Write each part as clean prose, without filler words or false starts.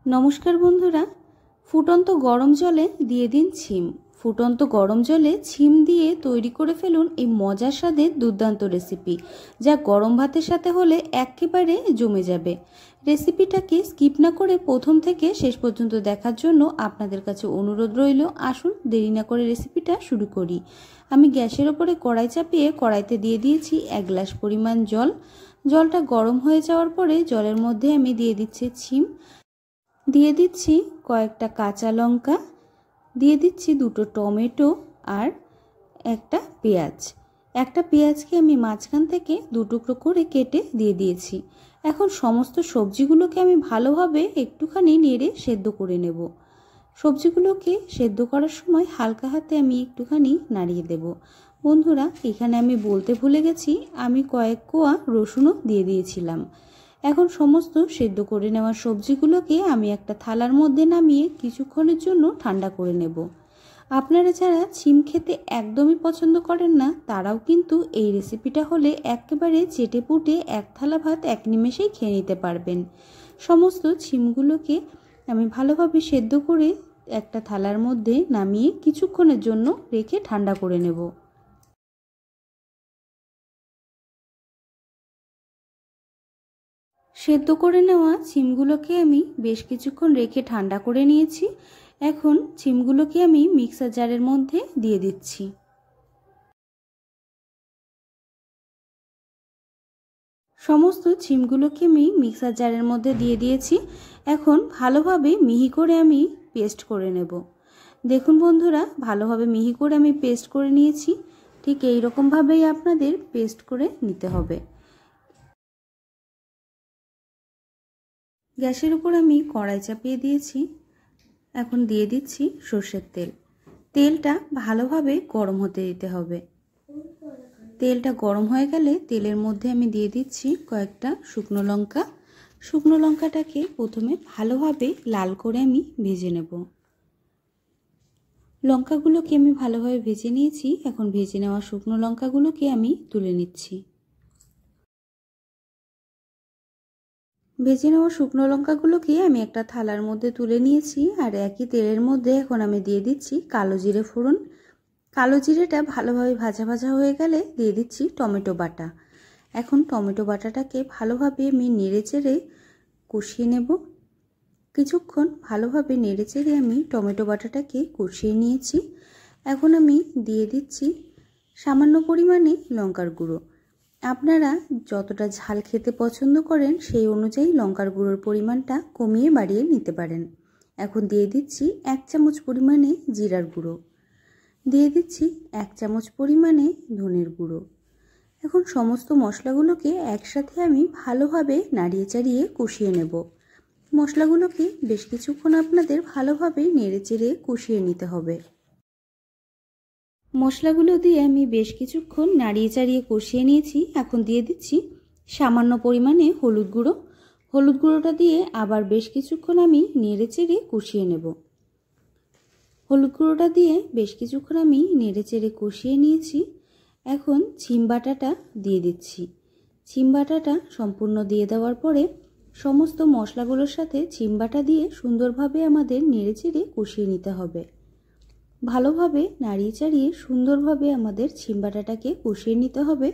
नमस्कार बंधुरा फुटন্ত गरम जले दिए दिन छिम। फुटন্ত गरम जले छिम दिए तैरी करे फेलुन এই মজার স্বাদের দুর্দান্ত রেসিপি, যা গরম ভাতের সাথে হলে একেবারে জমে যাবে। রেসিপিটাকে স্কিপ না করে প্রথম থেকে শেষ পর্যন্ত দেখার জন্য আপনাদের কাছে অনুরোধ রইল। আসুন দেরি না করে রেসিপিটা শুরু করি। আমি গ্যাসের উপরে কড়াই চাপিয়ে কড়াইতে দিয়ে দিয়েছি 1 গ্লাস পরিমাণ জল। জলটা গরম হয়ে যাওয়ার পরে জলের মধ্যে আমি দিয়ে দিচ্ছি छिम, দিয়ে দিচ্ছি কয়েকটা কাঁচা লঙ্কা, দিয়ে দিচ্ছি দুটো টমেটো আর একটা পেঁয়াজ। একটা পেঁয়াজকে আমি মাঝখান থেকে দু টুকরো করে কেটে দিয়ে দিয়েছি। এখন সমস্ত সবজিগুলোকে আমি ভালোভাবে একটুখানি নেড়ে সেদ্ধ করে নেব। সবজিগুলোকে সেদ্ধ করার সময় হালকা হাতে আমি একটুখানি নাড়িয়ে দেব। বন্ধুরা, এখানে আমি বলতে ভুলে গেছি, আমি কয়েক কোয়া রসুনও দিয়ে দিয়েছিলাম। এখন সমস্ত সেদ্ধ করে নেওয়া সবজিগুলোকে আমি একটা থালার মধ্যে নামিয়ে কিছুক্ষণের জন্য ঠান্ডা করে নেব। আপনারা যারা छिम খেতে একদমই পছন্দ করেন না, তারাও কিন্তু এই রেসিপিটা হলে একেবারে চেটেপুটে এক থালা ভাত এক নিমেষেই খেয়ে নিতে পারবেন। সমস্ত छिमগুলোকে আমি ভালোভাবে সেদ্ধ করে একটা থালার মধ্যে নামিয়ে কিছুক্ষণের জন্য রেখে ঠান্ডা করে নেব। সেদ্ধ করে নেওয়া छिमগুলোকে আমি বেশ কিছুক্ষণ রেখে ঠান্ডা করে নিয়েছি। এখন छिमগুলোকে আমি মিক্সার জারের মধ্যে দিয়ে দিচ্ছি। সমস্ত छिमগুলোকে আমি মিক্সার জারের মধ্যে দিয়ে দিয়েছি। এখন ভালোভাবে মিহি করে আমি পেস্ট করে নেব। দেখুন বন্ধুরা, ভালোভাবে মিহি করে আমি পেস্ট করে নিয়েছি। ঠিক এই রকমভাবেই আপনাদের পেস্ট করে নিতে হবে। গ্যাসের উপর আমি কড়াই চাপিয়ে দিয়েছি। এখন দিয়ে দিচ্ছি সরষের তেল। তেলটা ভালোভাবে গরম হতে দিতে হবে। তেলটা গরম হয়ে গেলে তেলের মধ্যে আমি দিয়ে দিচ্ছি কয়েকটা শুকনো লঙ্কা। শুকনো লঙ্কাটাকে প্রথমে ভালোভাবে লাল করে আমি ভেজে নেব। লঙ্কাগুলোকে আমি ভালোভাবে ভেজে নিয়েছি। এখন ভেজে নেওয়া শুকনো লঙ্কাগুলোকে আমি তুলে নিচ্ছি। ভেজে নেওয়া শুকনো লঙ্কাগুলোকে আমি একটা থালার মধ্যে তুলে নিয়েছি। আর একই তেলের মধ্যে এখন আমি দিয়ে দিচ্ছি কালো জিরে ফোড়ন। কালো জিরেটা ভালোভাবে ভাজা ভাজা হয়ে গেলে দিয়ে দিচ্ছি টমেটো বাটা। এখন টমেটো বাটাটাকে ভালোভাবে আমি নেড়ে চেড়ে কষিয়ে নেব। কিছুক্ষণ ভালোভাবে নেড়ে চেড়ে আমি টমেটো বাটাটাকে কষিয়ে নিয়েছি। এখন আমি দিয়ে দিচ্ছি সামান্য পরিমাণে লঙ্কার গুঁড়ো। আপনারা যতটা ঝাল খেতে পছন্দ করেন সেই অনুযায়ী লঙ্কার গুঁড়োর পরিমাণটা কমিয়ে বাড়িয়ে নিতে পারেন। এখন দিয়ে দিচ্ছি 1 চামচ পরিমাণে জিরার গুঁড়ো, দিয়ে দিচ্ছি 1 চামচ পরিমাণে ধনের গুঁড়ো। এখন সমস্ত মশলাগুলোকে একসাথে আমি ভালোভাবে নাড়িয়ে চাড়িয়ে কষিয়ে নেব। মশলাগুলোকে বেশ কিছুক্ষণ আপনাদের ভালোভাবে নেড়ে চেড়ে কষিয়ে নিতে হবে। মশলাগুলো দিয়ে আমি বেশ কিছুক্ষণ নাড়িয়ে চাড়িয়ে কষিয়ে নিয়েছি। এখন দিয়ে দিচ্ছি সামান্য পরিমাণে হলুদ গুঁড়ো। হলুদ গুঁড়োটা দিয়ে আবার বেশ কিছুক্ষণ আমি নেড়ে চেড়ে কষিয়ে নেব। হলুদ গুঁড়োটা দিয়ে বেশ কিছুক্ষণ আমি নেড়ে চেড়ে কষিয়ে নিয়েছি। এখন छिम বাটাটা দিয়ে দিচ্ছি। छिम বাটাটা সম্পূর্ণ দিয়ে দেওয়ার পরে সমস্ত মশলাগুলোর সাথে छिम বাটা দিয়ে সুন্দরভাবে আমাদের নেড়ে চেড়ে কষিয়ে নিতে হবে। ভালোভাবে নাড়িয়ে চাড়িয়ে সুন্দরভাবে আমাদের छिम বাটাটাকে কষিয়ে নিতে হবে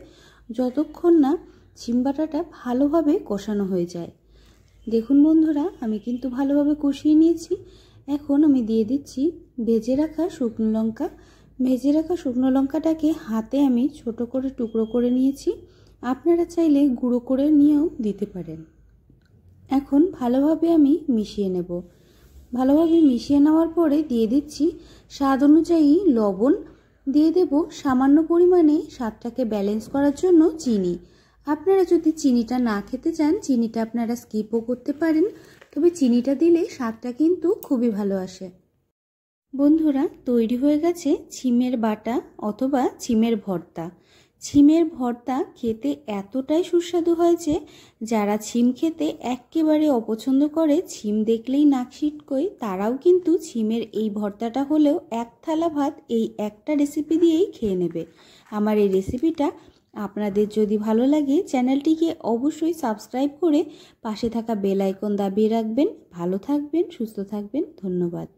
যতক্ষণ না छिम বাটাটা ভালোভাবে কষানো হয়ে যায়। দেখুন বন্ধুরা, আমি কিন্তু ভালোভাবে কষিয়ে নিয়েছি। এখন আমি দিয়ে দিচ্ছি ভেজে রাখা শুকনো লঙ্কা। ভেজে রাখা শুকনো লঙ্কাটাকে হাতে আমি ছোট করে টুকরো করে নিয়েছি। আপনারা চাইলে গুঁড়ো করে নিয়েও দিতে পারেন। এখন ভালোভাবে আমি মিশিয়ে নেব। ভালোভাবে মিশিয়ে নেওয়ার পরে দিয়ে দিচ্ছি স্বাদ অনুযায়ী লবণ, দিয়ে দেব সামান্য পরিমাণে স্বাদটাকে ব্যালেন্স করার জন্য চিনি। আপনারা যদি চিনিটা না খেতে চান, চিনিটা আপনারা স্কিপও করতে পারেন, তবে চিনিটা দিলে স্বাদটা কিন্তু খুবই ভালো আসে। বন্ধুরা, তৈরি হয়ে গেছে छिमेর বাটা অথবা छिमेর ভর্তা। छिमेর ভর্তা খেতে এতটাই সুস্বাদু হয়েছে, যারা छिम খেতে একেবারে অপছন্দ করে, छिम দেখলেই নাক সিটকোয়, তারাও কিন্তু छिमेর এই ভর্তাটা হলেও এক থালা ভাত এই একটা রেসিপি দিয়েই খেয়ে নেবে। আমার এই রেসিপিটা আপনাদের যদি ভালো লাগে চ্যানেলটিকে অবশ্যই সাবস্ক্রাইব করে পাশে থাকা বেল আইকন দাবিয়ে রাখবেন। ভালো থাকবেন, সুস্থ থাকবেন। ধন্যবাদ।